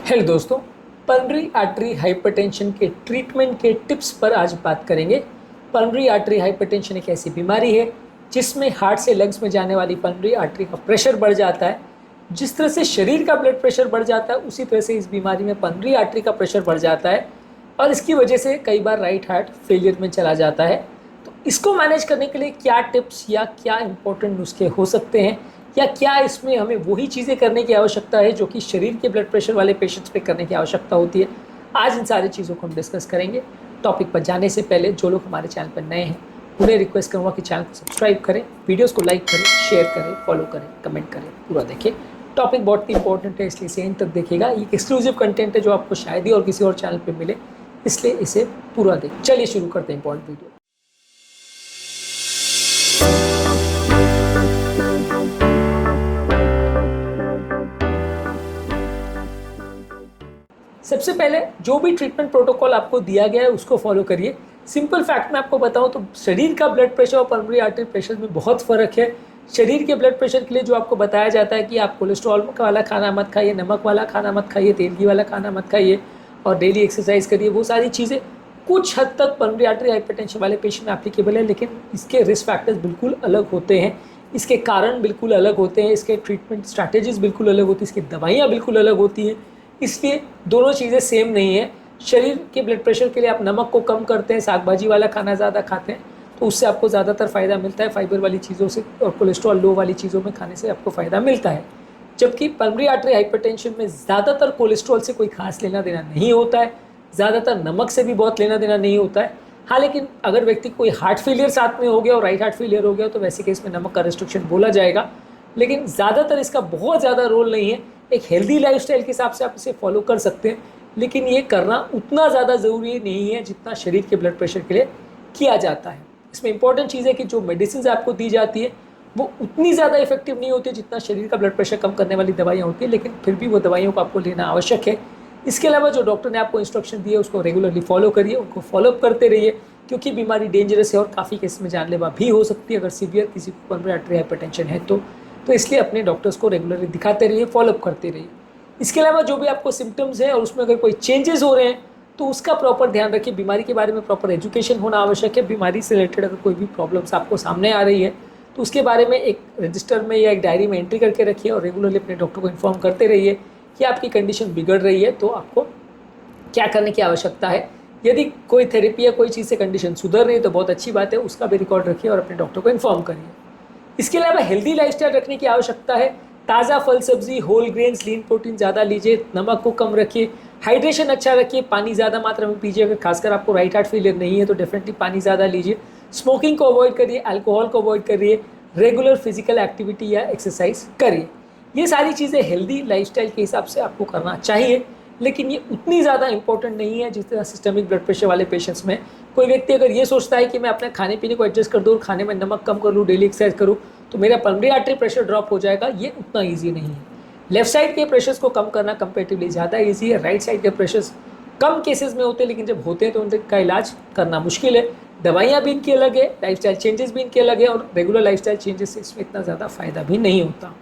Hello दोस्तों, pulmonary artery hypertension के treatment के टिप्स पर आज बात करेंगे। पल्मोनरी आर्टरी हाइपरटेंशन एक ऐसी बीमारी है जिसमें हार्ट से लंग्स में जाने वाली पल्मोनरी आर्टरी का प्रेशर बढ़ जाता है। जिस तरह से शरीर का ब्लड प्रेशर बढ़ जाता है उसी तरह से इस बीमारी में पल्मोनरी आर्टरी का प्रेशर बढ़ जाता है और इसकी वजह से कई बार राइट हार्ट फेलियर में चला जाता है। तो इसको मैनेज करने के लिए क्या टिप्स या क्या इंपॉर्टेंट नुस्खे हो सकते हैं, या क्या इसमें हमें वही चीज़ें करने की आवश्यकता है जो कि शरीर के ब्लड प्रेशर वाले पेशेंट्स पे करने की आवश्यकता होती है। आज इन सारी चीज़ों को हम डिस्कस करेंगे। टॉपिक पर जाने से पहले जो लोग हमारे चैनल पर नए हैं उन्हें रिक्वेस्ट करूँगा कि चैनल को सब्सक्राइब करें, वीडियोस को लाइक करें, शेयर करें, फॉलो करें, कमेंट करें, पूरा देखें। टॉपिक बहुत ही इंपॉर्टेंट है, इसलिए इसे एंड तक देखिएगा। ये एक्सक्लूसिव कंटेंट है जो आपको शायद ही और किसी और चैनल पर मिले, इसलिए इसे पूरा देखें। चलिए शुरू करते हैं इंपॉर्टेंट वीडियो। सबसे पहले जो भी ट्रीटमेंट प्रोटोकॉल आपको दिया गया है उसको फॉलो करिए। सिंपल फैक्ट में आपको बताऊं तो शरीर का ब्लड प्रेशर और पल्मोनरी आर्टरी प्रेशर में बहुत फ़र्क है। शरीर के ब्लड प्रेशर के लिए जो आपको बताया जाता है कि आप कोलेस्ट्रॉल वाला खाना मत खाइए, नमक वाला खाना मत खाइए, तेल वाला खाना मत खाइए और डेली एक्सरसाइज करिए, वो सारी चीज़ें कुछ हद तक पल्मोनरी आर्टरी हाइपरटेंशन वाले पेशेंट में एप्लीकेबल है, लेकिन इसके रिस्क फैक्टर्स बिल्कुल अलग होते हैं, इसके कारण बिल्कुल अलग होते हैं, इसके ट्रीटमेंट स्ट्रैटेजीज बिल्कुल अलग होती है, इसकी दवाइयाँ बिल्कुल अलग होती हैं। इसलिए दोनों चीज़ें सेम नहीं है। शरीर के ब्लड प्रेशर के लिए आप नमक को कम करते हैं, साग भाजी वाला खाना ज़्यादा खाते हैं तो उससे आपको ज़्यादातर फ़ायदा मिलता है, फाइबर वाली चीज़ों से और कोलेस्ट्रॉल लो वाली चीज़ों में खाने से आपको फ़ायदा मिलता है। जबकि पल्मोनरी आर्टरी हाइपरटेंशन में ज़्यादातर कोलेस्ट्रॉल से कोई खास लेना देना नहीं होता है, ज़्यादातर नमक से भी बहुत लेना देना नहीं होता है। हाँ, लेकिन अगर व्यक्ति कोई हार्ट फेलियर साथ में हो गया और राइट हार्ट फेलियर हो गया तो वैसे केस में नमक का रिस्ट्रिक्शन बोला जाएगा, लेकिन ज़्यादातर इसका बहुत ज़्यादा रोल नहीं है। एक हेल्दी लाइफस्टाइल के हिसाब से आप इसे फॉलो कर सकते हैं, लेकिन ये करना उतना ज़्यादा ज़रूरी नहीं है जितना शरीर के ब्लड प्रेशर के लिए किया जाता है। इसमें इंपॉर्टेंट चीज़ है कि जो मेडिसिन आपको दी जाती है वो उतनी ज़्यादा इफेक्टिव नहीं होती जितना शरीर का ब्लड प्रेशर कम करने वाली दवाइयाँ होती है, लेकिन फिर भी वो दवाइयों को आपको लेना आवश्यक है। इसके अलावा जो डॉक्टर ने आपको इंस्ट्रक्शन दी है उसको रेगुलरली फॉलो करिए, उनको फॉलोअप करते रहिए, क्योंकि बीमारी डेंजरस है और काफ़ी केस में जानलेवा भी हो सकती है अगर सीवियर किसी को पल्मोनरी आर्टरी हाइपरटेंशन है तो इसलिए अपने डॉक्टर्स को रेगुलरली दिखाते रहिए, फॉलोअप करते रहिए। इसके अलावा जो भी आपको सिम्टम्स हैं और उसमें अगर कोई चेंजेस हो रहे हैं तो उसका प्रॉपर ध्यान रखिए। बीमारी के बारे में प्रॉपर एजुकेशन होना आवश्यक है। बीमारी से रिलेटेड अगर कोई भी प्रॉब्लम्स आपको सामने आ रही है तो उसके बारे में एक रजिस्टर में या एक डायरी में एंट्री करके रखिए और रेगुलरली अपने डॉक्टर को इन्फॉर्म करते रहिए कि आपकी कंडीशन बिगड़ रही है तो आपको क्या करने की आवश्यकता है। यदि कोई थेरेपी या कोई चीज़ से कंडीशन सुधर रही है तो बहुत अच्छी बात है, उसका भी रिकॉर्ड रखिए और अपने डॉक्टर को इन्फॉर्म करिए। इसके अलावा हेल्दी लाइफस्टाइल रखने की आवश्यकता है। ताज़ा फल सब्जी, होल ग्रेन्स, लीन प्रोटीन ज़्यादा लीजिए, नमक को कम रखिए, हाइड्रेशन अच्छा रखिए, पानी ज़्यादा मात्रा में पीजिए। अगर खासकर आपको राइट हार्ट फेलियर नहीं है तो डेफिनेटली पानी ज़्यादा लीजिए। स्मोकिंग को अवॉइड करिए, अल्कोहल को अवॉइड करिए, रेगुलर फिजिकल एक्टिविटी या एक्सरसाइज करिए। ये सारी चीज़ें हेल्दी लाइफस्टाइल के हिसाब से आपको करना चाहिए, लेकिन ये उतनी ज़्यादा इंपॉर्टेंट नहीं है जितना सिस्टमिक ब्लड प्रेशर वाले पेशेंट्स में। कोई व्यक्ति अगर ये सोचता है कि मैं अपने खाने पीने को एडजस्ट कर दूँ और खाने में नमक कम कर लूँ, डेली एक्सरसाइज करूँ तो मेरा पल्मोनरी आर्टरी प्रेशर ड्रॉप हो जाएगा, ये उतना ईजी नहीं है। लेफ्ट साइड के प्रेशर्स को कम करना कंपेरेटिवली ज़्यादा ईजी है। राइट साइड के प्रेशर्स कम केसेस में होते हैं, लेकिन जब होते हैं तो उनका इलाज करना मुश्किल है। दवाइयाँ भी इनकी अलग है, लाइफस्टाइल चेंजेस भी इनके अलग है और रेगुलर लाइफस्टाइल चेंजेस से इसमें इतना ज़्यादा फ़ायदा भी नहीं होता।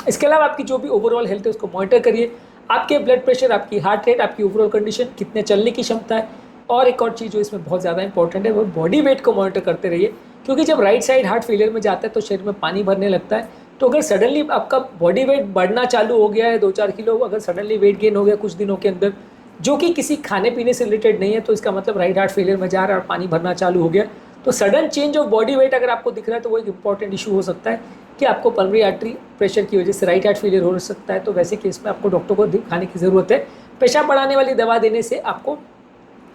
इसके अलावा आपकी जो भी ओवरऑल हेल्थ है उसको मॉनिटर करिए। आपके ब्लड प्रेशर, आपकी हार्ट रेट, आपकी ओवरऑल कंडीशन, कितने चलने की क्षमता है, और एक और चीज़ जो इसमें बहुत ज़्यादा इंपॉर्टेंट है वो बॉडी वेट को मॉनिटर करते रहिए, क्योंकि जब राइट साइड हार्ट फेलियर में जाता है तो शरीर में पानी भरने लगता है। तो अगर सडनली आपका बॉडी वेट बढ़ना चालू हो गया है, 2-4 किलो अगर सडनली वेट गेन हो गया कुछ दिनों के अंदर, जो कि किसी खाने पीने से रिलेटेड नहीं है, तो इसका मतलब राइट हार्ट फेलियर में जा रहा है और पानी भरना चालू हो गया। तो sudden change of body weight अगर आपको दिख रहा है तो वो एक इंपॉर्टेंट इशू हो सकता है कि आपको पल्मोनरी आर्टरी प्रेशर की वजह से राइट हार्ट फेलियर हो सकता है। तो वैसे केस में आपको डॉक्टर को दिखाने की ज़रूरत है। पेशाब बढ़ाने वाली दवा देने से आपको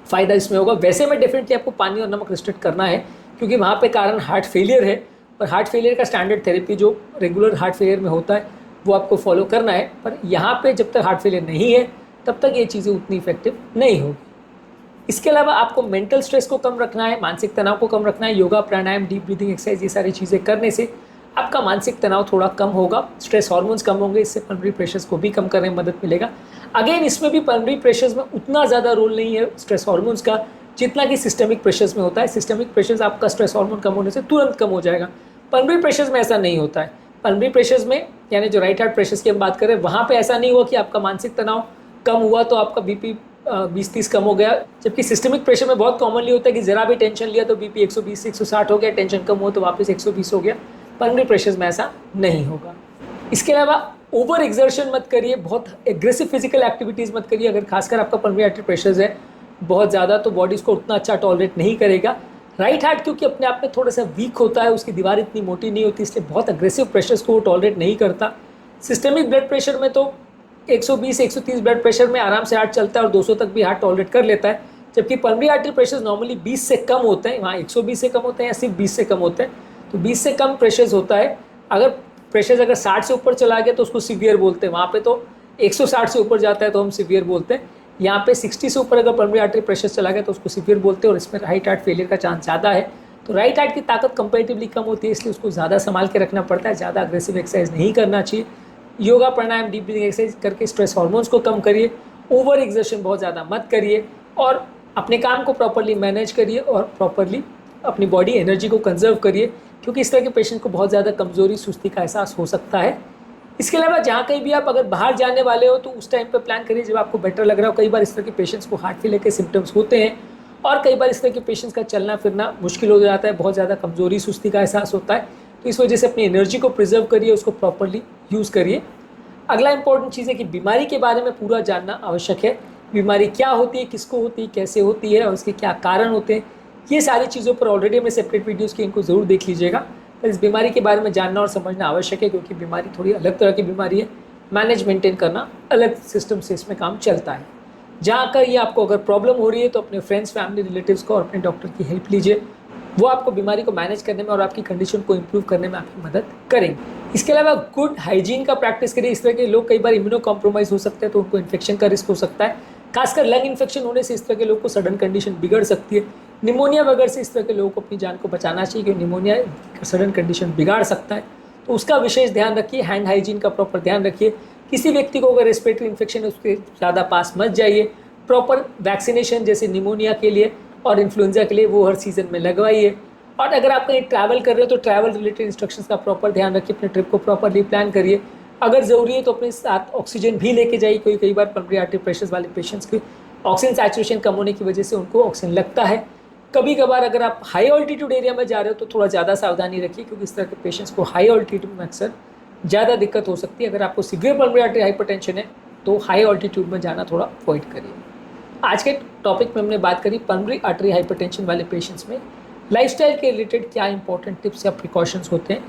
फ़ायदा इसमें होगा। वैसे में डेफिनेटली आपको पानी और नमक रिस्ट्रिक्ट करना है, क्योंकि वहाँ पे कारण हार्ट फेलियर है और हार्ट फेलियर का स्टैंडर्ड थेरेपी जो रेगुलर हार्ट फेलियर में होता है वो आपको फॉलो करना है। पर यहाँ पे जब तक हार्ट फेलियर नहीं है तब तक ये चीज़ें उतनी इफेक्टिव नहीं होगी। इसके अलावा आपको मेंटल स्ट्रेस को कम रखना है, मानसिक तनाव को कम रखना है। योगा, प्राणायाम, डीप ब्रीदिंग एक्सरसाइज, ये सारी चीज़ें करने से आपका मानसिक तनाव थोड़ा कम होगा, स्ट्रेस हार्मोन्स कम होंगे, इससे पल्मोनरी प्रेशर्स को भी कम करने में मदद मिलेगा। अगेन इसमें भी पल्मोनरी प्रेशर्स में उतना ज़्यादा रोल नहीं है स्ट्रेस हार्मोन्स का जितना कि सिस्टमिक प्रेशर्स में होता है। सिस्टमिक प्रेशर्स आपका स्ट्रेस हार्मोन कम होने से तुरंत कम हो जाएगा, पल्मोनरी प्रेशर्स में ऐसा नहीं होता है। पल्मोनरी प्रेशर्स में यानी जो राइट हार्ट प्रेशर्स की हम बात करें वहाँ पे ऐसा नहीं हुआ कि आपका मानसिक तनाव कम हुआ तो आपका बीपी 20-30 कम हो गया, जबकि सिस्टमिक प्रेशर में बहुत कॉमनली होता है कि ज़रा भी टेंशन लिया तो बीपी 120 से 160 हो गया, टेंशन कम हो तो वापस 120 हो गया। पल्मोनरी प्रेशर में ऐसा नहीं होगा। इसके अलावा ओवर एक्सर्शन मत करिए, बहुत एग्रेसिव फिजिकल एक्टिविटीज़ मत करिए। अगर खासकर आपका पल्मोनरी आर्टरी प्रेशर है बहुत ज़्यादा तो बॉडी इसको उतना अच्छा टॉलरेट नहीं करेगा। राइट हार्ट क्योंकि अपने आप में थोड़ा सा वीक होता है, उसकी दीवार इतनी मोटी नहीं होती, इसलिए बहुत अग्रेसिव प्रेशर्स को वो टॉलरेट नहीं करता। सिस्टमिक ब्लड प्रेशर में तो 120-130 ब्लड प्रेशर में आराम से हार्ट चलता है और 200 तक भी हार्ट टॉलरेट कर लेता है, जबकि पल्मोनरी आर्टरी प्रेशर नॉर्मली 20 से कम होते हैं, वहाँ 120 से कम होते हैं या सिर्फ 20 से कम होते हैं। तो 20 से कम प्रेशर्स होता है। अगर प्रेशर अगर 60 से ऊपर चला गया तो उसको सीवियर बोलते हैं, वहाँ पे तो 160 से ऊपर जाता है तो हम सीवियर बोलते हैं। यहाँ पे 60 से ऊपर अगर पल्मोनरी आर्टरी प्रेशर चला गया तो उसको सीवियर बोलते हैं, और इसमें राइट हार्ट फेलियर का चांस ज़्यादा है। तो राइट हार्ट की ताकत कंपेरेटिवली कम होती है, इसलिए उसको ज़्यादा संभाल के रखना पड़ता है। ज़्यादा अग्रेसिव एक्सरसाइज नहीं करना चाहिए। योगा, प्राणायाम, डीप ब्रीथिंग एक्सरसाइज करके स्ट्रेस हार्मोन्स को कम करिए। ओवर एक्सर्शन बहुत ज़्यादा मत करिए, और अपने काम को प्रॉपरली मैनेज करिए और प्रॉपरली अपनी बॉडी एनर्जी को कंजर्व करिए, क्योंकि इस तरह के पेशेंट को बहुत ज़्यादा कमजोरी, सुस्ती का एहसास हो सकता है। इसके अलावा जहाँ कहीं भी आप अगर बाहर जाने वाले हो तो उस टाइम पे प्लान करिए जब आपको बेटर लग रहा हो। कई बार इस तरह के पेशेंट्स को हार्ट फेलियर के सिम्टम्स होते हैं, और कई बार इस तरह के पेशेंट्स का चलना फिरना मुश्किल हो जाता है, बहुत ज़्यादा कमजोरी, सुस्ती का एहसास होता है। तो इस वजह से अपनी एनर्जी को प्रिजर्व करिए, उसको प्रॉपरली यूज़ करिए। अगला इंपॉर्टेंट चीज़ है कि बीमारी के बारे में पूरा जानना आवश्यक है। बीमारी क्या होती है, किसको होती है, कैसे होती है और इसके क्या कारण होते हैं, ये सारी चीज़ों पर ऑलरेडी हमने सेपरेट वीडियोज़ की, इनको ज़रूर देख लीजिएगा। पर इस बीमारी के बारे में जानना और समझना आवश्यक है, क्योंकि बीमारी थोड़ी अलग तरह की बीमारी है। मैनेज मेंटेन करना अलग सिस्टम से इसमें काम चलता है। जहाँ का ये आपको अगर प्रॉब्लम हो रही है तो अपने फ्रेंड्स, फैमिली, रिलेटिव्स को और अपने डॉक्टर की हेल्प लीजिए। वो आपको बीमारी को मैनेज करने में और आपकी कंडीशन को इम्प्रूव करने में आपकी मदद करेंगे। इसके अलावा गुड हाइजीन का प्रैक्टिस करिए। इस तरह के लोग कई बार इम्यूनो कॉम्प्रोमाइज़ हो सकते हैं, तो उनको इन्फेक्शन का रिस्क हो सकता है। खासकर लंग इन्फेक्शन होने से इस तरह के लोग को सडन कंडीशन बिगड़ सकती है। निमोनिया वगैरह से इस तरह के लोगों को अपनी जान को बचाना चाहिए, क्योंकि निमोनिया सडन कंडीशन बिगाड़ सकता है। तो उसका विशेष ध्यान रखिए। हैंड हाइजीन का प्रॉपर ध्यान रखिए। किसी व्यक्ति को अगर रेस्पिरेटरी इन्फेक्शन है उसके ज़्यादा पास मत जाइए। प्रॉपर वैक्सीनेशन जैसे निमोनिया के लिए और इन्फ्लुएंजा के लिए वो हर सीज़न में लगवाइए। और अगर आप कहीं ट्रैवल कर रहे हो तो ट्रैवल रिलेटेड इंस्ट्रक्शंस का प्रॉपर ध्यान रखिए। अपने ट्रिप को प्रॉपरली प्लान करिए। अगर ज़रूरी है तो अपने साथ ऑक्सीजन भी लेके जाइए, क्योंकि कई बार पल्मोनरी आर्टरी प्रेशर वाले पेशेंट्स की ऑक्सीजन सैचुरेशन कम होने की वजह से उनको ऑक्सीजन लगता है। कभी कभार अगर आप हाई ऑल्टीट्यूड एरिया में जा रहे हो तो थोड़ा ज़्यादा सावधानी रखिए, क्योंकि इस तरह के पेशेंट्स को हाई ऑल्टीट्यूड में अक्सर ज़्यादा दिक्कत हो सकती है। अगर आपको सीवियर पल्मोनरी आर्टरी हाइपरटेंशन है तो हाई ऑल्टीट्यूड में जाना थोड़ा अवॉइड करिए। आज के टॉपिक में हमने बात करी पल्मोनरी आर्टरी हाइपरटेंशन वाले पेशेंट्स में लाइफस्टाइल के रिलेटेड क्या इंपॉर्टेंट टिप्स या प्रिकॉशंस होते हैं।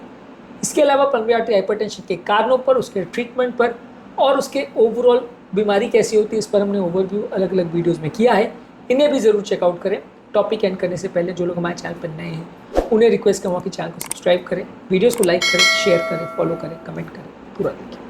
इसके अलावा पल्मोनरी आर्टरी हाइपरटेंशन के कारणों पर, उसके ट्रीटमेंट पर और उसके ओवरऑल बीमारी कैसी होती है, इस पर हमने ओवरव्यू अलग अलग वीडियोज़ में किया है। इन्हें भी ज़रूर चेकआउट करें। टॉपिक एंड करने से पहले जो लोग हमारे चैनल पर नए हैं उन्हें रिक्वेस्ट करूँगा कि चैनल को सब्सक्राइब करें, वीडियोज़ को लाइक करें, शेयर करें, फॉलो करें, कमेंट करें, पूरा देखिए।